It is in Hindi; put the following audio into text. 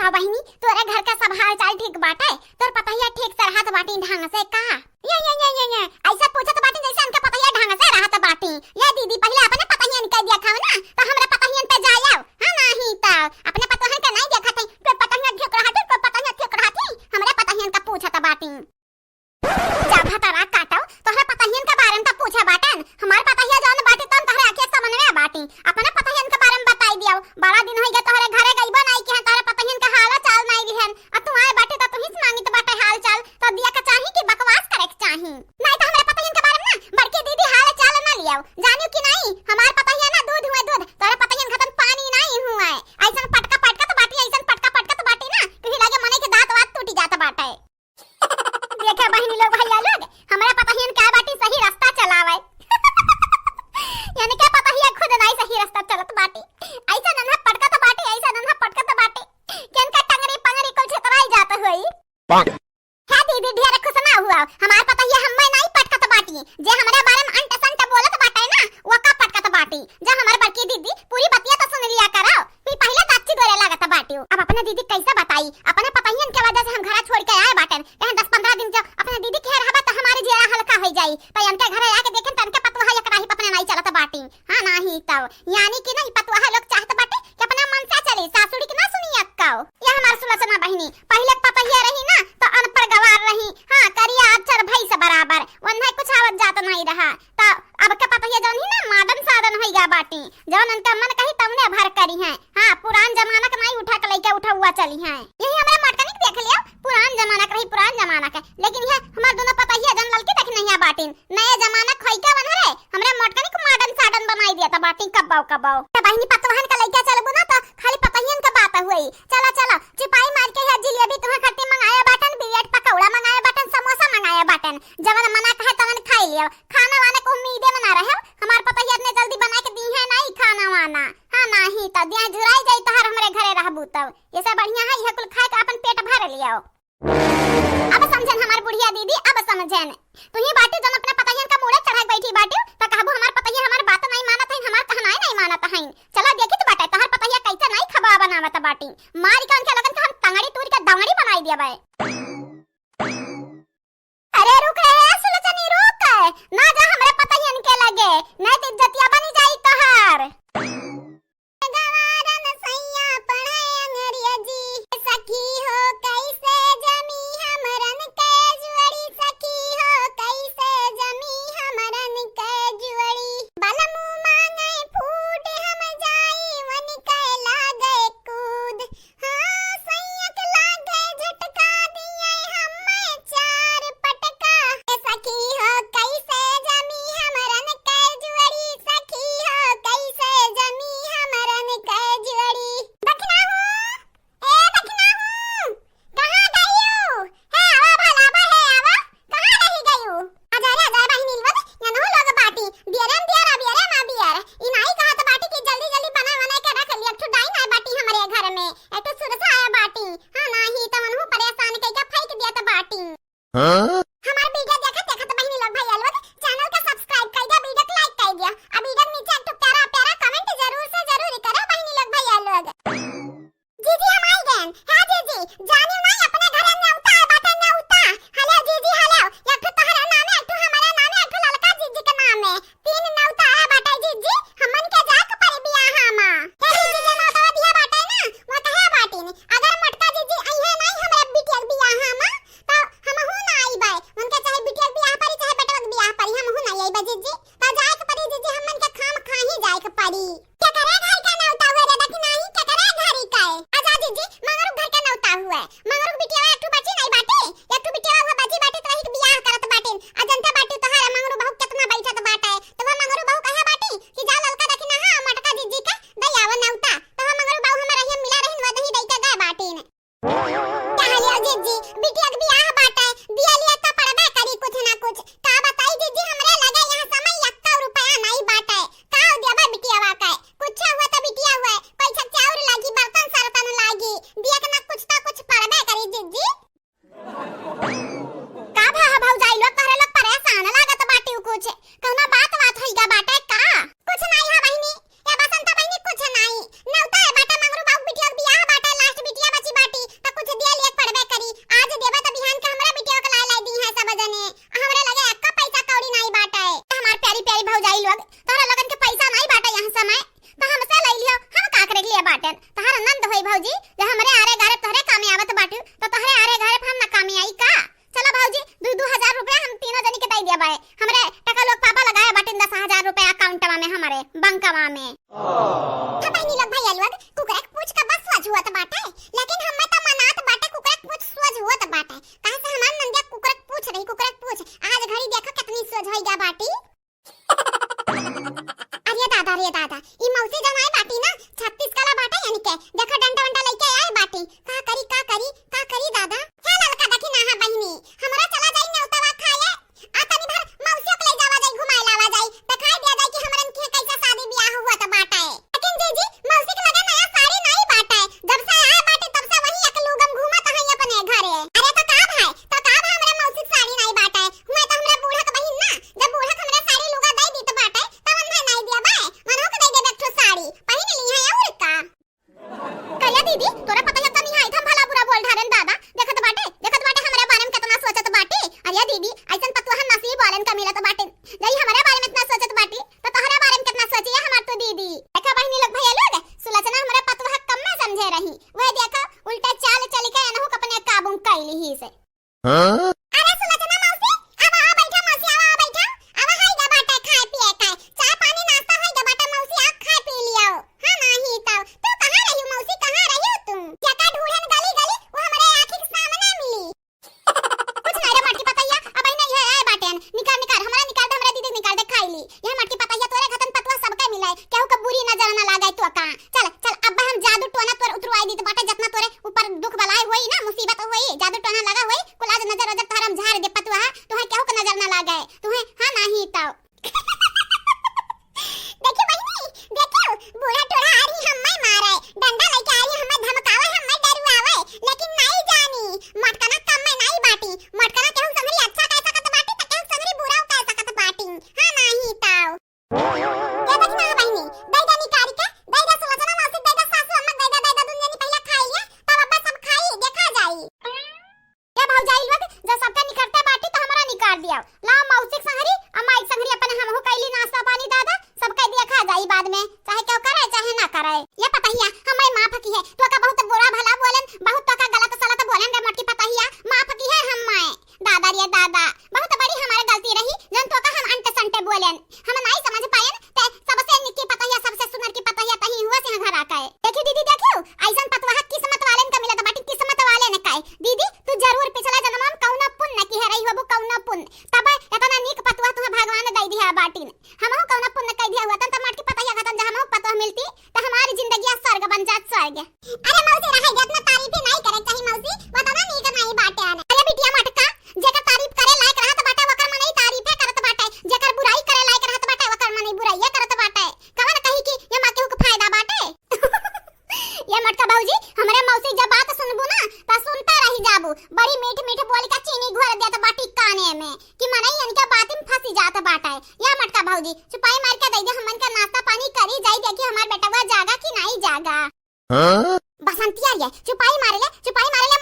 बताओ बहिनी, तोरे घर का सब हाल चाल ठीक बाटे? तोर पतहिया ठीक से रहत बाटी ढंग से का? ये ऐसा पूछत बाटी जैसे उनका पतहिया ढंग से रहत बाटी। ये दीदी पहले अपने पतहियन के देखा ना, तो हमरा पतहियन पे जाया हां नहीं तो अपने पतहियन के नहीं देखत है। तो पतहियन ठीक रहत, तो पतहियन ठीक रहत, हमरा पतहियन का पूछत बाटी। जाभा तारा काटो तोहरा पतहियन के बारे में तो पूछे बाटन। हमार पतहिया जौन बाटी तन तोहरा आखे समझ में बाटी। अपने पतहियन के बारे में बताई दियो। बड़ा दिन हो गया तोहरे घरे गइबो नहीं कि तोहरा पतहियन के हाल चाल नहीं दिहन। आ तू आए बाटी तो तुहिस मांगी तो बाटे हाल चाल तो दिया के चाही कि बकवास करे के चाही? नहीं तो हमरा पतहियन के बारे में ना बड़की दीदी हाल चाल ना लियो। जानियो कि नहीं हमार पतहिया ना दूध हुए दूध, तोहरा पतहियन खतन पानी नहीं हुआ है। ऐसन पटका पटका तो बाटी, ऐसन पटका पटका तो बाटी ना तुही लगे मने के दांत वात टूटी जात बाटे। देखा बहिनी लोग भैया लोग, हमरा पतहियन का बाटी सही रास्ता चलावे। यानी क्या पतहिया खुद नहीं सही रास्ता चलत बाटी। ऐसा नन्हा पटका तो बाटी, ऐसा नन्हा पटका तो बाटी केन का टंगरी पंगरी कुल छतराई जात होई। है दीदी ढेर खुश ना हुआ। हमार पतहिया हम्मे नहीं पटका तो बाटी, जे हमरा बारे में अंट संट बोलत बाटे ना वो का पटका तो बाटी। जे हमार बड़की दीदी पूरी बतिया तो सुन लिया करो, फिर पहले दाची गोरे लागत बाटी। अब अपने दीदी कैसे बताई? अपने पतहियन के वजह से हम घर छोड़ के आए बाटन। कहीं 10-15 दिन जो अपने दीदी के रहबा तो हमारी जेरा हल्का हो जाई। तो उनके घरे आके देखें तन के पतवा एकरा ही अपने नहीं चलत बाटी। हां नहीं तो यानी कि नहीं पतवा लोग चाहत बाटे कि अपना मन से चले, सासुड़ी की ना सुनी अक्काओ। ये हमार सुलचना बहिनी पहले पतहिया रही ना तो अनपढ़ गवार रही। हां करिया अक्षर भई से बराबर वन्हा कुछ आवत जात नहीं रहा। तो अब के पतहिया जौन ही ना मॉडर्न साधन होई गा बाटी, जौन उनका मन कही तमने भर करी है। हां पुरान जमाना के नहीं उठा के लइका उठा हुआ चली है। यही हमरा मटकनिक देख लियो, पुरान जमाना के रही पुरान जमाना के। लेकिन ये हमार दोनों पतहिया जन ललकी देख नहीं है बाटी, नए जमाना खोइका बन रे हमरा मटकनिक मॉडर्न साधन बनाई दिया था बाटी। कबाओ ते बहिनी पतवाहन के लइका चलबो ना तो खाली पतहियन के बात हुई। चला चला चिपाई मार के है जिलेबी तुम्हां खट्टी मंगाया बाटन, बिरेट पकौड़ा मंगाया बाटन, समोसा मंगाया बाटन। जवन मना कहे तवन खाई लियो। खाना वाने को उम्मीदे मना रहे हमार पतहिया ने जल्दी बना के दी है नहीं खाना वाना। हां नहीं तो दिया झुराई जाई तोहर हमरे घरे रहबू तब। ये सब बढ़िया है, यह कुल खा के अपन पेट भर लियो। अब समझन हमार बुढ़िया दीदी, अब समझन तू ही बाटी जन अपने पतहियन का मुड़े चढ़ा बैठी बाटी तो कहबो हमार पतहिया हमार बात नहीं मानत है, हमार कहनाई नहीं मानत है। चला देखी तो बाटे तोहर पतहिया कैसे नहीं खबा बनावत बाटी। मार के उनके लगन के हम तंगड़ी तूर के दंगड़ी बनाई देबे। अरे रुक रे सुलचनी रुक, ना जा हमरे पतहियन के लगे नहीं तो इज्जतिया बनी जाई तोहर। गवारन सैया पढ़ाए अंग्रेजी सखी हो कैसे जमी हमरन के जुड़ी, सखी हो कैसे जमी हमरन के जुड़ी। बलमु मांगे फूट हम जाई वन के लागे कूद। हां सैया के लागे झटका दिए हमें 4 पटका। सखी हो कैसे जमी हमरन के जुड़ी, सखी हो कैसे जमी हमरन के जुड़ी। दखना हूं ए दखना हूं कहां गइयो? है आवा भला बा है आवा कहां रही गइयो? आजा रे आजा बहिनी लवत यनो लोग बाटी बियरन बियर बियर मा बियर इ नाही कहत बाटी कि जल्दी जल्दी बना बना के रख लिया। ठु डाई ना बाटी हमरे घर में एतो सुरसा आया बाटी। हां नाही त मनहु परेशान कइका फेंक दिया त बाटी। हां हमार वीडियो देखत देखत बहिनी लोग भाई अलवत चैनल का सब्सक्राइब कर दिया, वीडियो को लाइक कर दिया। अब वीडियो नीचे एक प्यारा प्यारा कमेंट जरूर से जरूर करो बहिनी लोग भाई अलवत। जीजी हम आई गए हां जीजी जानियो नहीं अपने घर में उता बाटे ने उता। हेलो जीजी हेलो, एक तो तोहरा नाम है, एक तो हमारा नाम है, एक तो लड़का जीजी का नाम है। 3 नौता है बाटे जीजी हमन के जाक पर बियाह मा। हे जीजी के नौता दिया बाटे ना वो कहे बाटी ने अगर मटका जीजी आई है नहीं हमरे बिटिया बियाह मा तो हम हूं ना आई बाय। उनके चाहे बिटिया बियाह परी चाहे बेटा बियाह परी हम हूं ना आई बा जीजी। तो जाए के परी जीजी हमन के खाम खाही जाए के परी। क्या करे घर का नौता हुए रे देखी नहीं क्या करे घर ही का आजा जीजी मंगरू घर का नौता हुआ मंगरू बिटिया एक ठो बची नहीं बाटे, एक ठो बिटिया हुआ बची बाटे तो रही बियाह करत बाटे। आ जनता बाटे तोहरा मंगरू बहु कितना बैठत बाटे तो वो मंगरू बहु कहे बाटी कि जा ललका देखी ना हां मटका जीजी का दयाव नौता तो वो मंगरू बहु हमरा रही मिला रही वदही दई के गए बाटे ने। कह लियो जीजी बिटिया के बियाह बाटे दिया लिया तो पड़बे करी कुछ ना कुछ। का बताई जीजी हमरे लगे यहां समय 1 रुपया नहीं बाटे। का देबा बिटिया वा का कुछ हुआ तो बिटिया हुआ पैसा चाउर लागी बर्तन सरतन लागी दिया के ना कुछ तो कुछ पड़बे करी जीजी। का भाव जाई लोग तोहरे लोग परेशान लागत बाटी कुछ कौनो बात होईगा बाटे का कुछ नहीं है बहिनी। ए बसंत बहिनी कुछ नहीं नौता है बाटे मंगरू बाबू बिटिया बियाह बाटे लास्ट बिटिया बची बाटे यही से। अरे सुलोचना मौसी, अब आ बैठा मौसी, आ बैठा। अब हाय गा बाटा खाए पिए काय, चाय पानी नाश्ता हाय गा बाटा मौसी, आप खा पी लियो। हां नहीं तो तू कहां रही मौसी, कहां रही हो तुम? क्या का ढूंढन गली गली, वो हमारे आंखी के सामने मिली। कुछ नहीं रे मटकी पतैया, अब नहीं है आए बाटेन, निकाल निकाल हमरा निकाल दे, हमरा दीदी निकाल दे खाई ली। ये मटकी पतैया तोरे खतन पतवा सबके मिले, केहू का बुरी नजर ना लागे तो का। चल चल अब हम जादू टोना तोर उतरवाई दी तो बाटा, जितना तोरे ऊपर दुख बलाई होई ना, मुसीबत होई, जादू टोना लगा होई, कुलाज नजर नजर तोहरा झाड़ दे पतवा, तोहे केहू का नजर ना लागे तोहे। हां नहीं तो देखियो बहिनी, देखियो बूढ़ा टोरा आ रही हम्मे मारे, डंडा लेके आ रही हम्मे धमकावे, हम्मे डरवावे, लेकिन नहीं जानी मटकना कम में नहीं बाटी, मटकना केहू संगरी अच्छा कह सकत बाटी त केहू संगरी बुरा कह सकत बाटी। हां नहीं तो ये देखना बहिनी, दैदा निकाल के दैदा सुलोचना मौसी, दैदा सासू अम्मा, दैदा दुनिया ने पहले खाई है, तब अब्बा सब खाई देखा जाई। ये भौजाई लोग जब सबका निकलते बाटी तो हमरा निकाल दिया, ला मौसी संगरी अम्मा एक संगरी अपन हमहु कैली नाश्ता पानी दादा सबका देखा जाई बाद में, चाहे क्यों करे चाहे ना करे। ये पतहिया हमारी मां फकी है, तो का बहुत बुरा भला बोलन, बहुत तो का गलत सलत बोलन रे मटकी पतहिया, मां फकी है हम्मे दादा रे दादा, बहुत बड़ी हमारी गलती रही जन तो का हम अंटे संटे बोलन, हम नहीं समझ पायन ते सबसे निक्की पतहिया सबसे सुनर की पतहिया तही हुआ से घर आके। देखी दीदी देखियो ऐसन पतवा किस्मत वाले का मिलत बाटी, किस्मत वाले ने काए दीदी तू जरूर पिछला जन्म में कौना पुण्य की है रही होबो, कौना पुण्य तब इतना नीक पतवा तुम्हें भगवान दे दिया बाटी ने, हमहु कौना पुण्य कह दिया हुआ त मटकी पतहिया खतन जहां हमहु पतवा मिलती त हमारी जिंदगी स्वर्ग बन जात स्वर्ग। अरे मौसी रहे इतना तारीफ नहीं करे चाहिए मौसी, बताना नीक नहीं बाटे आने। अरे बिटिया मटका जेकर तारीफ करे लायक रहत बाटे वकर मन नहीं तारीफ है करत बाटे, जेकर बुराई करे लायक रहत बाटे वकर मन नहीं बुराई करत बाटे, कवन कही कि ये मां केहू के फायदा बाटे। ये मटका भौजी हमरे मौसी जब बात सुनबू ना त सुनता रही जाबू, बड़ी मीठ मीठ बोल का चीनी घोर देत बाटी काने में कि मनई इनका बात में फंसी जात बाटे। या मटका भौजी चुपाई मार के दे दे, हमन का नाश्ता पानी करी जाई, देखी हमार बेटवा जागा कि नहीं जागा। बसंतिया रे चुपाई मारे ले